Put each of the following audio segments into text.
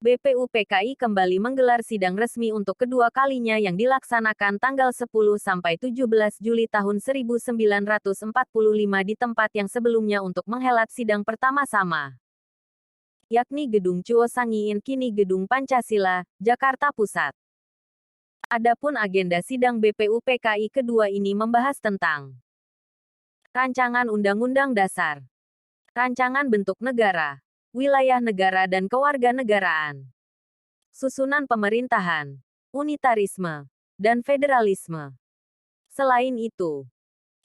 BPUPKI kembali menggelar sidang resmi untuk kedua kalinya yang dilaksanakan tanggal 10–17 Juli tahun 1945 di tempat yang sebelumnya untuk menghelat sidang pertama-sama, yakni Gedung Chuo Sangiin kini Gedung Pancasila, Jakarta Pusat. Adapun agenda sidang BPUPKI kedua ini membahas tentang Rancangan Undang-Undang Dasar, Rancangan Bentuk Negara, Wilayah Negara dan Kewarganegaraan, Susunan Pemerintahan, Unitarisme, dan Federalisme. Selain itu,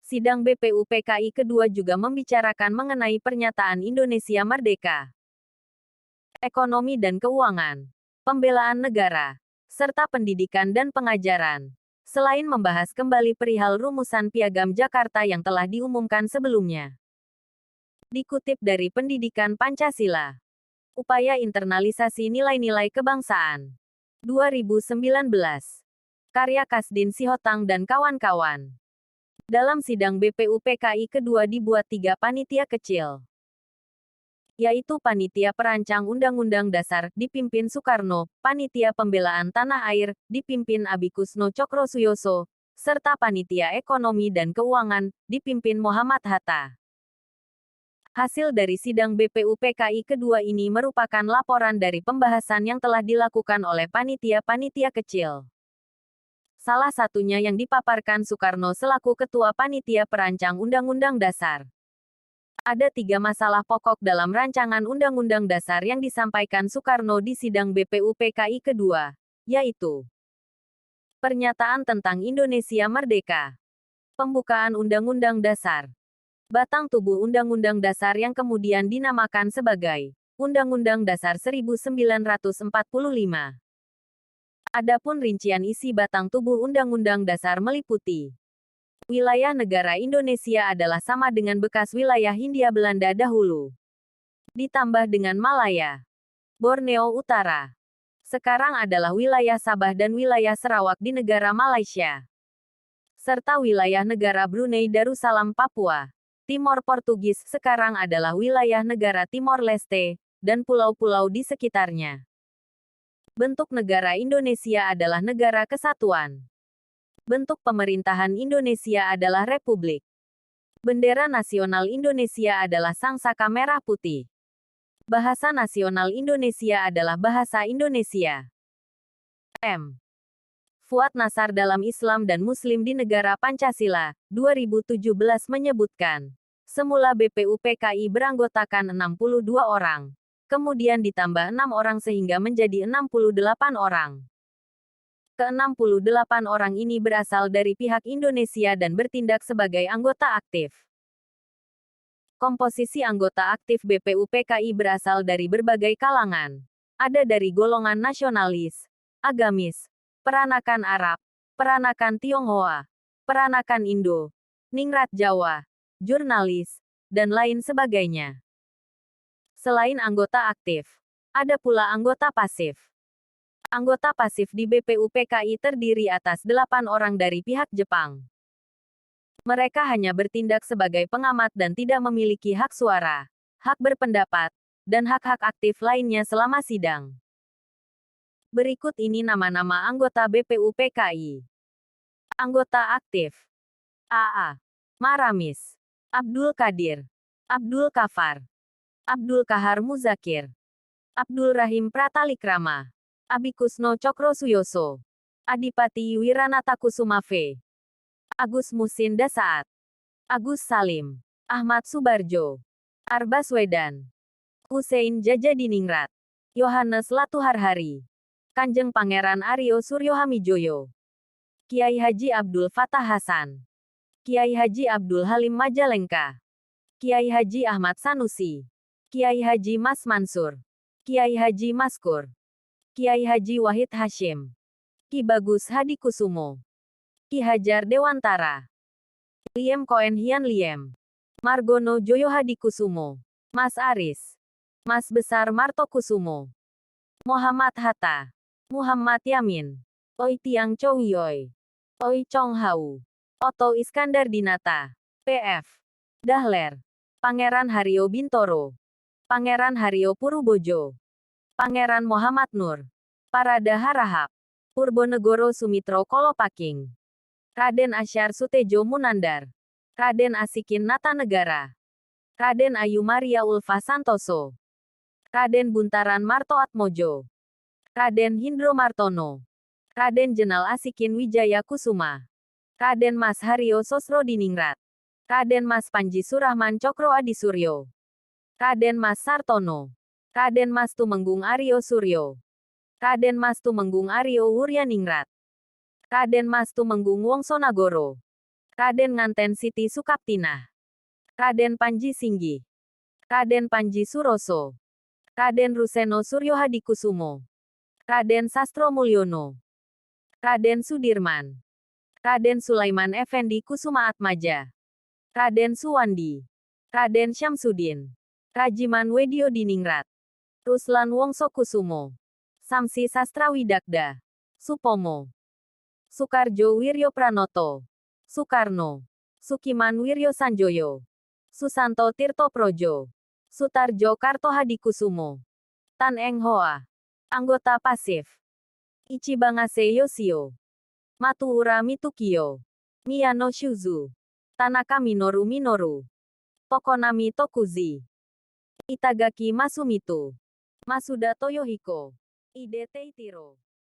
sidang BPUPKI kedua juga membicarakan mengenai pernyataan Indonesia Merdeka, ekonomi dan keuangan, pembelaan negara, serta pendidikan dan pengajaran. Selain membahas kembali perihal rumusan Piagam Jakarta yang telah diumumkan sebelumnya. Dikutip dari Pendidikan Pancasila, Upaya Internalisasi Nilai-Nilai Kebangsaan, 2019. Karya Kasdin Sihotang dan kawan-kawan. Dalam sidang BPUPKI kedua dibuat 3 panitia kecil, yaitu Panitia Perancang Undang-Undang Dasar, dipimpin Soekarno, Panitia Pembelaan Tanah Air, dipimpin Abikusno Cokrosuyosho, serta Panitia Ekonomi dan Keuangan, dipimpin Muhammad Hatta. Hasil dari sidang BPUPKI kedua ini merupakan laporan dari pembahasan yang telah dilakukan oleh panitia-panitia kecil. Salah satunya yang dipaparkan Soekarno selaku Ketua Panitia Perancang Undang-Undang Dasar. Ada 3 masalah pokok dalam rancangan Undang-Undang Dasar yang disampaikan Soekarno di sidang BPUPKI kedua, yaitu pernyataan tentang Indonesia Merdeka, pembukaan Undang-Undang Dasar, batang tubuh Undang-Undang Dasar yang kemudian dinamakan sebagai Undang-Undang Dasar 1945. Adapun rincian isi batang tubuh Undang-Undang Dasar meliputi wilayah negara Indonesia adalah sama dengan bekas wilayah Hindia Belanda dahulu, ditambah dengan Malaya, Borneo Utara. Sekarang adalah wilayah Sabah dan wilayah Sarawak di negara Malaysia, serta wilayah negara Brunei Darussalam Papua. Timor Portugis sekarang adalah wilayah negara Timor Leste, dan pulau-pulau di sekitarnya. Bentuk negara Indonesia adalah negara kesatuan. Bentuk pemerintahan Indonesia adalah republik. Bendera nasional Indonesia adalah sangsaka merah putih. Bahasa nasional Indonesia adalah bahasa Indonesia. M. Fuad Nassar dalam Islam dan Muslim di Negara Pancasila, 2017 menyebutkan, semula BPUPKI beranggotakan 62 orang, kemudian ditambah 6 orang sehingga menjadi 68 orang. Ke-68 orang ini berasal dari pihak Indonesia dan bertindak sebagai anggota aktif. Komposisi anggota aktif BPUPKI berasal dari berbagai kalangan. Ada dari golongan nasionalis, agamis, peranakan Arab, peranakan Tionghoa, peranakan Indo, ningrat Jawa, jurnalis, dan lain sebagainya. Selain anggota aktif, ada pula anggota pasif. Anggota pasif di BPUPKI terdiri atas 8 orang dari pihak Jepang. Mereka hanya bertindak sebagai pengamat dan tidak memiliki hak suara, hak berpendapat, dan hak-hak aktif lainnya selama sidang. Berikut ini nama-nama anggota BPUPKI. Anggota aktif: AA. Maramis, Abdul Qadir, Abdul Kafar, Abdul Kahar Muzakir, Abdul Rahim Pratalikrama, Abikusno Cokrosuyosho, Adipati Wiranatakusuma V, Agus Musin Dasaat, Agus Salim, Ahmad Subarjo, Arbaswedan, Hussein Jajadiningrat, Yohanes Latuharhari, Kanjeng Pangeran Aryo Suryo Hamijoyo, Kiai Haji Abdul Fatah Hasan, Kiai Haji Abdul Halim Majalengka, Kiai Haji Ahmad Sanusi, Kiai Haji Mas Mansur, Kiai Haji Maskur, Kiai Haji Wahid Hashim, Ki Bagus Hadi Kusumo, Ki Hajar Dewantara, Liem Koen Hian Liem, Margono Joyo Hadi Kusumo, Mas Aris, Mas Besar Marto Kusumo, Muhammad Hatta, Muhammad Yamin, Oi Tiang Chow Yoi, Oi Chong Hau, Otto Iskandar Dinata, P.F. Dahler, Pangeran Haryo Bintoro, Pangeran Haryo Purubojo, Pangeran Muhammad Nur. Parada Harahap. Purbonegoro Sumitro Kolopaking. Raden Asyar Sutejo Munandar. Raden Asikin Natanegara. Raden Ayu Maria Ulfa Santoso. Raden Buntaran Marto Atmojo. Raden Hindro Martono. Raden Jenal Asikin Wijaya Kusuma. Raden Mas Haryo Sosrodiningrat. Raden Mas Panji Surahman Cokro Adisuryo. Raden Mas Sartono. Raden Mas Tumenggung Aryo Suryo. Raden Mas Tumenggung Aryo Wuryaningrat. Raden Mas Tumenggung Wongso Nagoro. Raden Nganten Siti Sukaptinah. Raden Panji Singgi. Raden Panji Suroso. Raden Ruseno Suryo Hadikusumo. Raden Sastro Mulyono. Raden Sudirman. Raden Sulaiman Effendi Kusuma Atmaja. Raden Suwandi. Raden Syamsuddin. Rajiman Wedio Diningrat. Ruslan Wongso Kusumo. Samsi Sastrawidakda. Supomo. Sukarjo Wiryo Pranoto. Soekarno. Sukiman Wiryo Sanjoyo. Susanto Tirto Projo. Sutarjo Karto Hadikusumo. Tan Eng Hoa. Anggota pasif. Ichibangase Yoshio. Matuura Mitukio. Miyano Shuzu. Tanaka Minoru. Tokonami Tokuzi. Itagaki Masumitu. Masuda Toyohiko. Ide Teitiro.